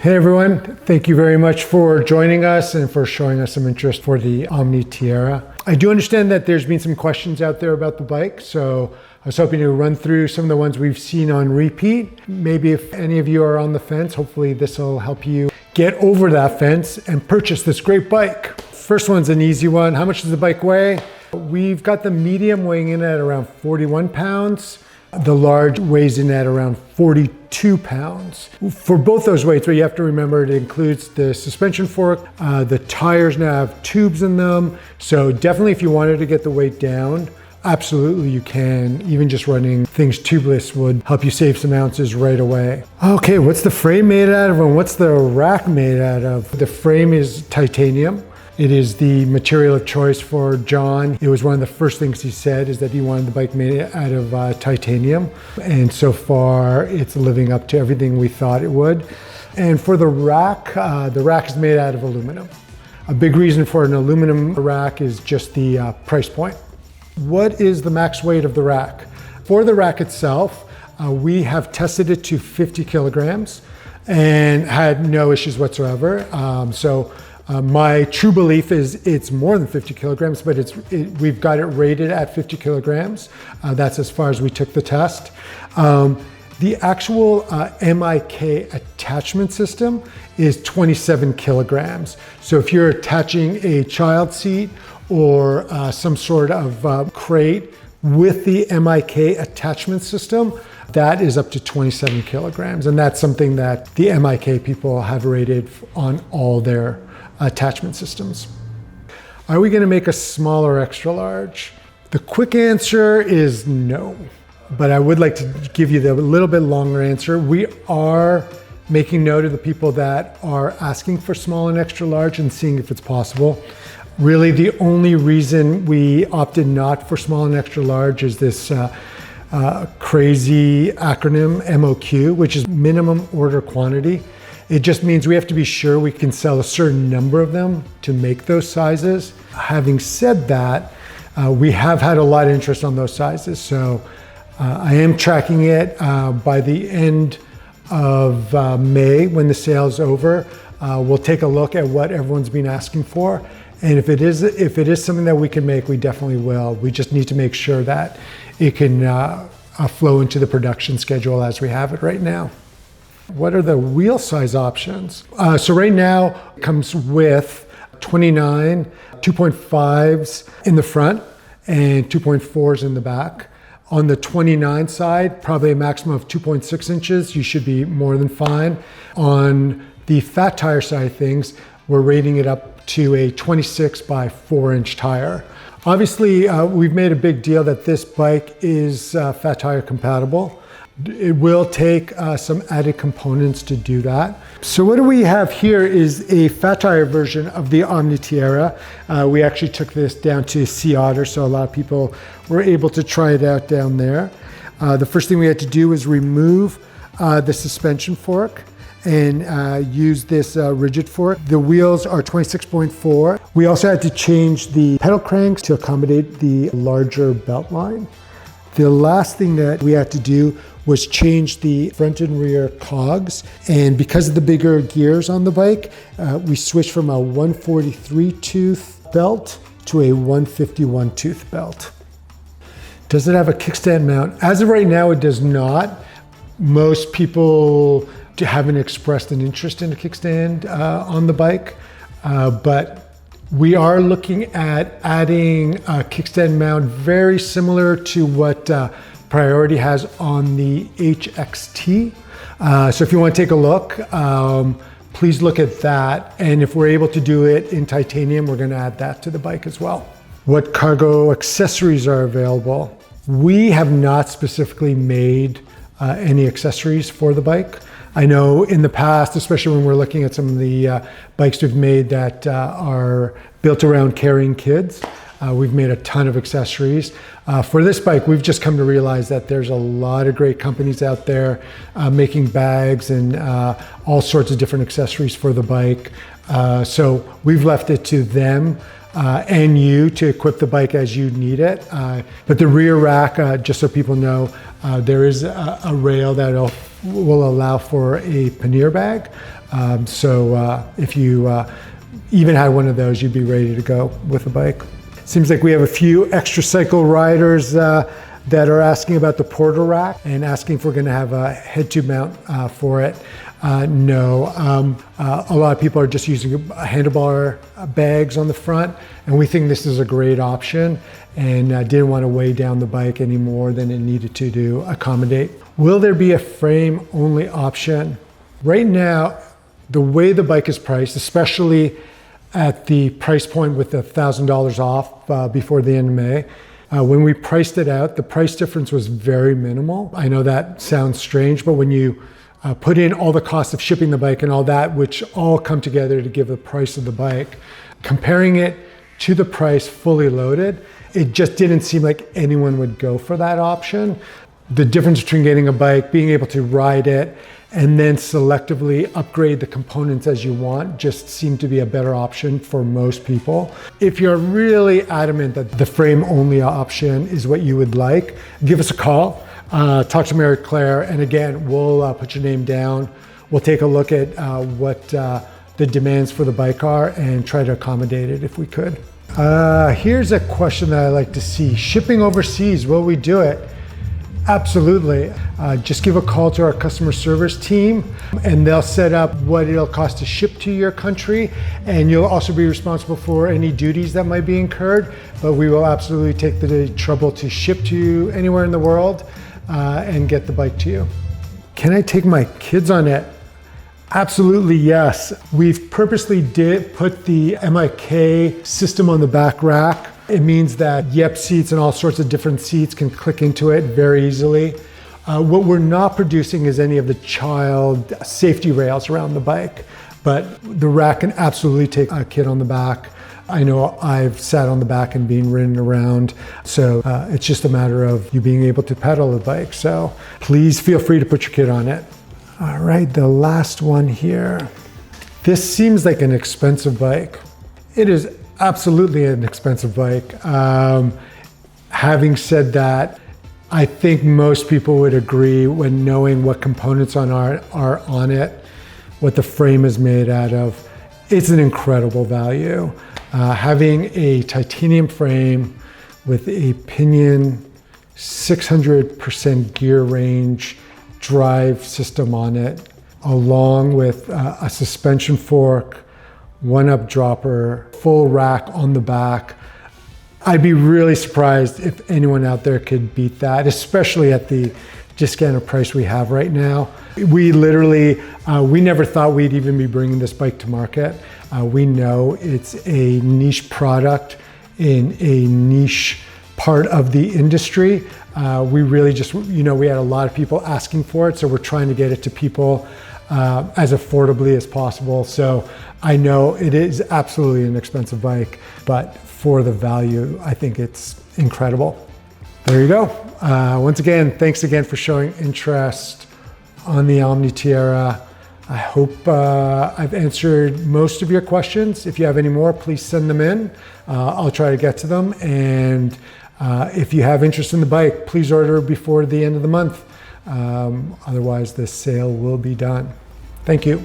Hey everyone, thank you very much for joining us and for showing us some interest for the OmniTierra. I do understand that there's been some questions out there about the bike, so I was hoping to run through some of the ones we've seen on repeat. Maybe if any of you are on the fence, hopefully this will help you get over that fence and purchase this great bike. First one's an easy one. How much does the bike weigh? We've got the medium weighing in at around 41 pounds. The large weighs in at around 42 pounds. For both those weights, what you have to remember, it includes the suspension fork. The tires now have tubes in them. So definitely if you wanted to get the weight down, absolutely you can. Even just running things tubeless would help you save some ounces right away. Okay, what's the frame made out of and what's the rack made out of? The frame is titanium. It is the material of choice for John. It was one of the first things he said is that he wanted the bike made out of titanium. And so far it's living up to everything we thought it would. And for the rack is made out of aluminum. A big reason for an aluminum rack is just the price point. What is the max weight of the rack? For the rack itself, we have tested it to 50 kilograms and had no issues whatsoever. My true belief is it's more than 50 kilograms, but we've got it rated at 50 kilograms. That's as far as we took the test. The actual MIK attachment system is 27 kilograms. So if you're attaching a child seat or some sort of crate with the MIK attachment system, that is up to 27 kilograms. And that's something that the MIK people have rated on all their attachment systems. Are we going to make a small or extra large? The quick answer is no, but I would like to give you the little bit longer answer. We are making note of the people that are asking for small and extra large and seeing if it's possible. Really, the only reason we opted not for small and extra large is this crazy acronym MOQ, which is minimum order quantity. It just means we have to be sure we can sell a certain number of them to make those sizes. Having said that, we have had a lot of interest on those sizes. So I am tracking it by the end of May when the sale's over. We'll take a look at what everyone's been asking for. And if it is something that we can make, we definitely will. We just need to make sure that it can flow into the production schedule as we have it right now. What are the wheel size options? So right now it comes with 29 2.5s in the front and 2.4s in the back. On the 29 side, probably a maximum of 2.6 inches. You should be more than fine. On the fat tire side of things, we're rating it up to a 26 by 4-inch tire. Obviously, we've made a big deal that this bike is fat tire compatible. It will take some added components to do that. So what do we have here is a fat tire version of the OmniTierra. We actually took this down to Sea Otter, so a lot of people were able to try it out down there. The first thing we had to do was remove the suspension fork and use this rigid fork. The wheels are 26.4. We also had to change the pedal cranks to accommodate the larger belt line. The last thing that we had to do was change the front and rear cogs. And because of the bigger gears on the bike, we switched from a 143 tooth belt to a 151 tooth belt. Does it have a kickstand mount? As of right now, it does not. Most people haven't expressed an interest in a kickstand on the bike, but we are looking at adding a kickstand mount very similar to what Priority has on the HXT. So if you want to take a look, please look at that. And if we're able to do it in titanium, we're going to add that to the bike as well. What cargo accessories are available? We have not specifically made any accessories for the bike. I know in the past, especially when we're looking at some of the bikes we've made that are built around carrying kids, we've made a ton of accessories. For this bike, we've just come to realize that there's a lot of great companies out there making bags and all sorts of different accessories for the bike. So we've left it to them and you to equip the bike as you need it. But the rear rack, just so people know, there is a rail that will allow for a pannier bag. So if you even had one of those, you'd be ready to go with the bike. Seems like we have a few Xtracycle riders that are asking about the porter rack and asking if we're going to have a head tube mount for it. No, a lot of people are just using handlebar bags on the front, and we think this is a great option, and didn't want to weigh down the bike any more than it needed to accommodate. Will there be a frame only option? Right now, the way the bike is priced, especially at the price point with $1,000 off before the end of May, when we priced it out, the price difference was very minimal. I know that sounds strange, but when you put in all the costs of shipping the bike and all that, which all come together to give the price of the bike, comparing it to the price fully loaded, it just didn't seem like anyone would go for that option. The difference between getting a bike, being able to ride it, and then selectively upgrade the components as you want just seemed to be a better option for most people. If you're really adamant that the frame only option is what you would like, give us a call, talk to Mary Claire, and again, we'll put your name down. We'll take a look at what the demands for the bike are and try to accommodate it if we could. Here's a question that I like to see. Shipping overseas, will we do it? Absolutely. Just give a call to our customer service team and they'll set up what it'll cost to ship to your country, and you'll also be responsible for any duties that might be incurred, but we will absolutely take the trouble to ship to you anywhere in the world and get the bike to you. Can I take my kids on it? Absolutely, yes. We've purposely put the MIK system on the back rack. It means that YEP seats and all sorts of different seats can click into it very easily. What we're not producing is any of the child safety rails around the bike, but the rack can absolutely take a kid on the back. I know I've sat on the back and been ridden around, so it's just a matter of you being able to pedal the bike. So please feel free to put your kid on it. All right, the last one here. This seems like an expensive bike. It is absolutely an expensive bike. Having said that, I think most people would agree when knowing what components are on it, what the frame is made out of. It's an incredible value. Having a titanium frame with a pinion, 600% gear range, drive system on it, along with a suspension fork, one-up dropper, full rack on the back. I'd be really surprised if anyone out there could beat that, especially at the discounted price we have right now. We literally, we never thought we'd even be bringing this bike to market. We know it's a niche product in a niche part of the industry. We really just, we had a lot of people asking for it, so we're trying to get it to people as affordably as possible. So I know it is absolutely an expensive bike, but for the value, I think it's incredible. There you go. Once again, thanks again for showing interest on the OmniTierra. I hope I've answered most of your questions. If you have any more, please send them in. I'll try to get to them. And if you have interest in the bike, please order before the end of the month. Otherwise, the sale will be done. Thank you.